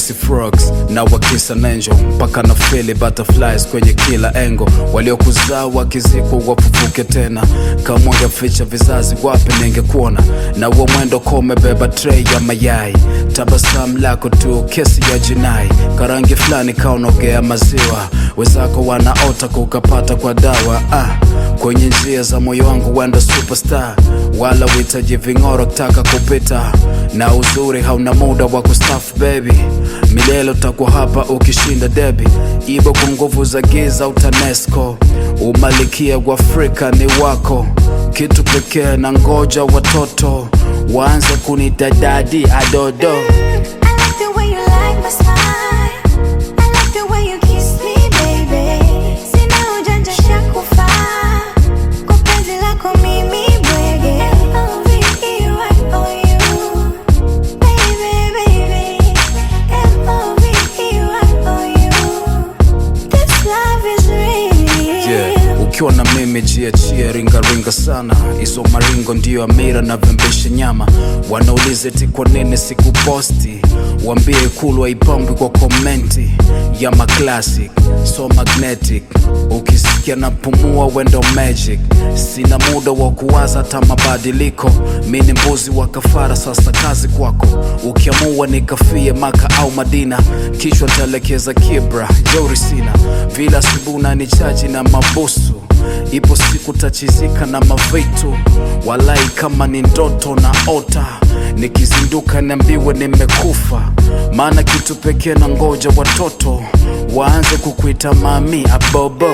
kisi frogs na wakisa nenjo, mpaka na feel butterflies kwenye kila engo. Waliokuzaa wakizikwa wafufuke tena, kama ungeficha vizazi wapi ningekuona. Na uo mwendo kome beba tray ya mayai, tabasamu lako tu kesi ya jinai. Karangi flani kaunogea maziwa, wezako wanaota kukapata kwa dawa. Kwenye njia za moyo wangu wenda superstar, wala witaji vingoro kutaka kupita. Na uzuri hauna muda wa kustaff baby, milele utakuwa hapa ukishinda debi. Ibo kwa nguvu za giza utanesco, umalikia wa Afrika ni wako. Kitu pekee na ngoja watoto waanze kunita daddy adodo. I like the way you like my smile, I like the way you kiss me baby. Sina ujanja shakufa, kwa penzi lako mimi bwege. Ukiwa na mimi jiachie, ringa ringa sana. Iso maringo ndiyo amira na vembeshe nyama. Wanaulize ti kwa nini siku posti, wambie Ikulu haipambi kwa komenti ya maclassic so magnetic. Ukisikia napumua wendo magic, sina muda wa kuwaza hata mabadiliko. Mini mbuzi wa kafara, sasa kazi kwako. Ukiamua nikafie Maka au Madina, kichwa telekeza Kibra, jeuri sina. Vila sibuna ni chaji na mabusu, ipo siku tachizika na mavitu. Walai kama ni ndoto na ota, nikizinduka niambiwe nimekufa. Maana kitu pekee na ngoja watoto waanze kukuita mami abobo.